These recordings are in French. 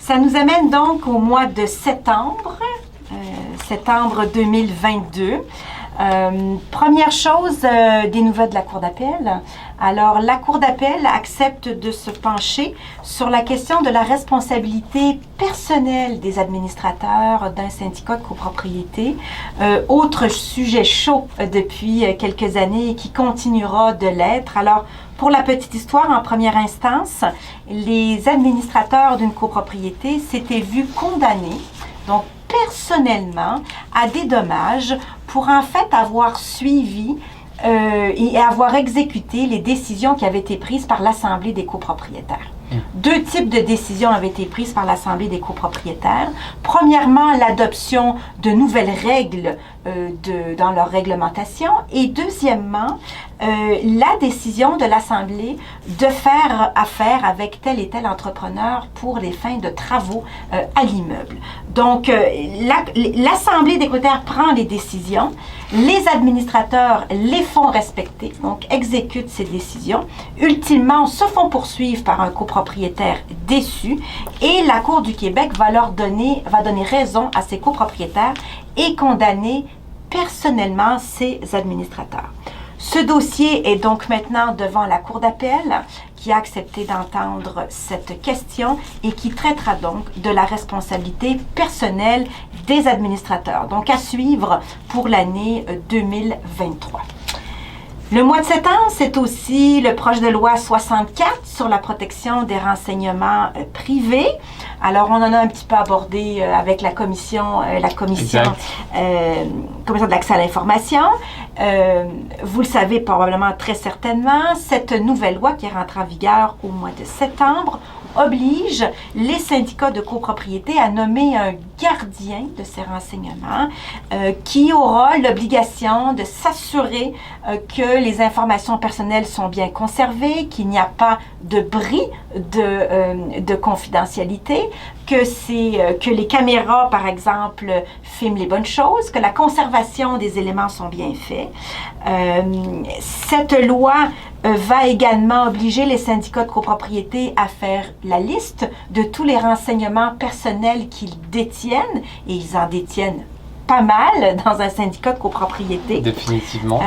Ça nous amène donc au mois de septembre 2022. Première chose, des nouvelles de la Cour d'appel. Alors, la Cour d'appel accepte de se pencher sur la question de la responsabilité personnelle des administrateurs d'un syndicat de copropriété. Autre sujet chaud depuis quelques années et qui continuera de l'être. Alors, pour la petite histoire, en première instance, les administrateurs d'une copropriété s'étaient vus condamnés, donc personnellement, à des dommages pour en fait avoir suivi et avoir exécuté les décisions qui avaient été prises par l'Assemblée des copropriétaires. Deux types de décisions avaient été prises par l'Assemblée des copropriétaires. Premièrement, l'adoption de nouvelles règles dans leur réglementation et deuxièmement, la décision de l'Assemblée de faire affaire avec tel et tel entrepreneur pour les fins de travaux à l'immeuble. Donc, l'Assemblée des copropriétaires prend les décisions, les administrateurs les font respecter, donc exécutent ces décisions, ultimement se font poursuivre par un copropriétaire déçu et la Cour du Québec va donner raison à ces copropriétaires et condamner personnellement ces administrateurs. Ce dossier est donc maintenant devant la Cour d'appel qui a accepté d'entendre cette question et qui traitera donc de la responsabilité personnelle des administrateurs. Donc à suivre pour l'année 2023. Le mois de septembre, c'est aussi le projet de loi 64 sur la protection des renseignements privés. Alors, on en a un petit peu abordé avec la commission de l'accès à l'information. Vous le savez probablement très certainement, cette nouvelle loi qui est rentrée en vigueur au mois de septembre oblige les syndicats de copropriété à nommer un gardien de ces renseignements qui aura l'obligation de s'assurer que les informations personnelles sont bien conservées, qu'il n'y a pas de bris de confidentialité, que les caméras, par exemple, filment les bonnes choses, que la conservation des éléments sont bien faits. Cette loi va également obliger les syndicats de copropriété à faire la liste de tous les renseignements personnels qu'ils détiennent, et ils en détiennent pas mal dans un syndicat de copropriété. Définitivement.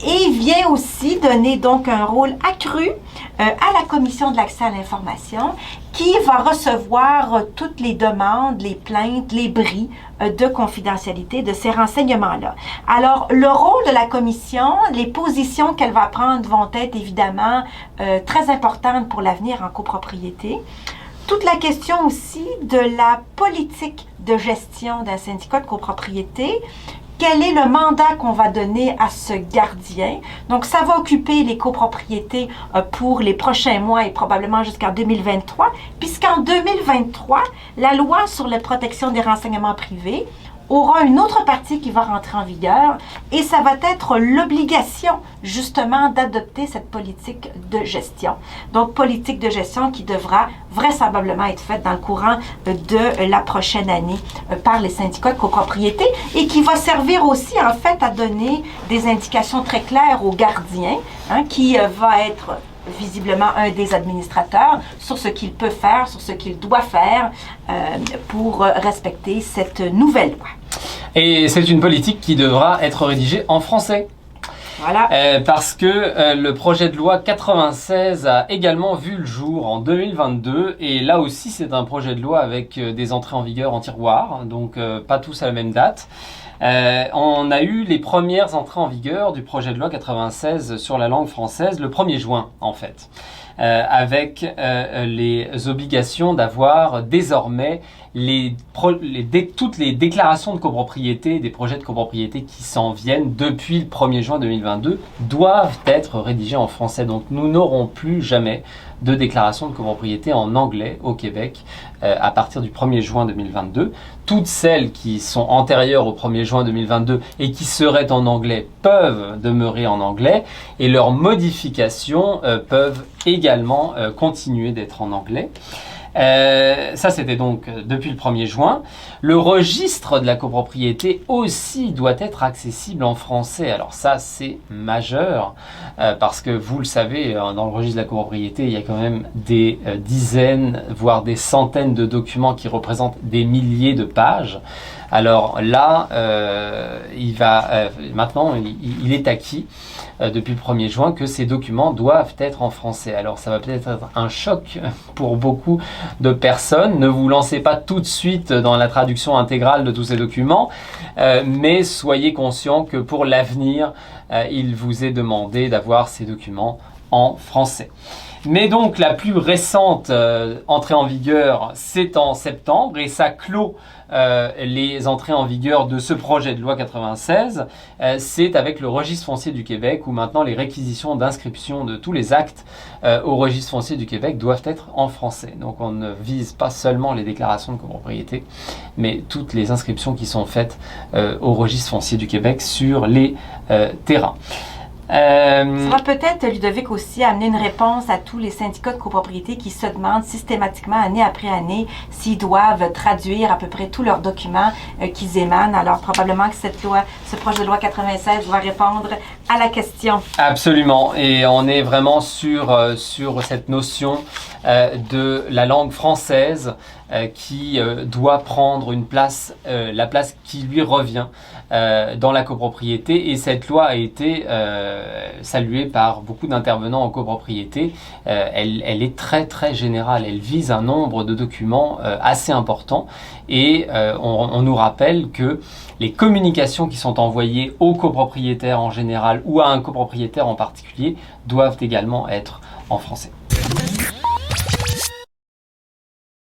Et vient aussi donner donc un rôle accru à la Commission de l'accès à l'information qui va recevoir toutes les demandes, les plaintes, les bris de confidentialité de ces renseignements-là. Alors, le rôle de la Commission, les positions qu'elle va prendre vont être évidemment très importantes pour l'avenir en copropriété. Toute la question aussi de la politique de gestion d'un syndicat de copropriété. Quel est le mandat qu'on va donner à ce gardien? Donc, ça va occuper les copropriétés pour les prochains mois et probablement jusqu'en 2023, puisqu'en 2023, la loi sur la protection des renseignements privés aura une autre partie qui va rentrer en vigueur et ça va être l'obligation justement d'adopter cette politique de gestion. Donc, politique de gestion qui devra vraisemblablement être faite dans le courant de la prochaine année par les syndicats de copropriété et qui va servir aussi en fait à donner des indications très claires aux gardiens qui va être visiblement un des administrateurs sur ce qu'il peut faire, sur ce qu'il doit faire pour respecter cette nouvelle loi. Et c'est une politique qui devra être rédigée en français. Voilà. Parce que le projet de loi 96 a également vu le jour en 2022 et là aussi c'est un projet de loi avec des entrées en vigueur en tiroir, donc pas tous à la même date. On a eu les premières entrées en vigueur du projet de loi 96 sur la langue française le 1er juin en fait, avec les obligations d'avoir désormais toutes les déclarations de copropriété, des projets de copropriété qui s'en viennent depuis le 1er juin 2022 doivent être rédigés en français. Donc nous n'aurons plus jamais de déclaration de copropriété en anglais au Québec à partir du 1er juin 2022. Toutes celles qui sont antérieures au 1er juin 2022 et qui seraient en anglais peuvent demeurer en anglais et leurs modifications peuvent également continuer d'être en anglais. Ça, c'était donc depuis le 1er juin. Le registre de la copropriété aussi doit être accessible en français. Alors ça, c'est majeur parce que vous le savez, dans le registre de la copropriété, il y a quand même des dizaines, voire des centaines de documents qui représentent des milliers de pages. Alors là, maintenant, il est acquis depuis le 1er juin que ces documents doivent être en français. Alors ça va peut-être être un choc pour beaucoup de personnes. Ne vous lancez pas tout de suite dans la traduction intégrale de tous ces documents, mais soyez conscient que pour l'avenir, il vous est demandé d'avoir ces documents en français. Mais donc la plus récente entrée en vigueur, c'est en septembre et ça clôt les entrées en vigueur de ce projet de loi 96. C'est avec le registre foncier du Québec où maintenant les réquisitions d'inscription de tous les actes au registre foncier du Québec doivent être en français. Donc on ne vise pas seulement les déclarations de copropriété, mais toutes les inscriptions qui sont faites au registre foncier du Québec sur les terrains. Ça va peut-être, Ludovic, aussi amener une réponse à tous les syndicats de copropriété qui se demandent systématiquement, année après année, s'ils doivent traduire à peu près tous leurs documents qu'ils émanent. Alors, probablement que ce projet de loi 96 va répondre à la question. Absolument. Et on est vraiment sur cette notion de la langue française qui doit prendre une place, la place qui lui revient dans la copropriété. Et cette loi a été saluée par beaucoup d'intervenants en copropriété. Elle est très très générale. Elle vise un nombre de documents assez important. Et on nous rappelle que les communications qui sont envoyées aux copropriétaires en général ou à un copropriétaire en particulier doivent également être en français.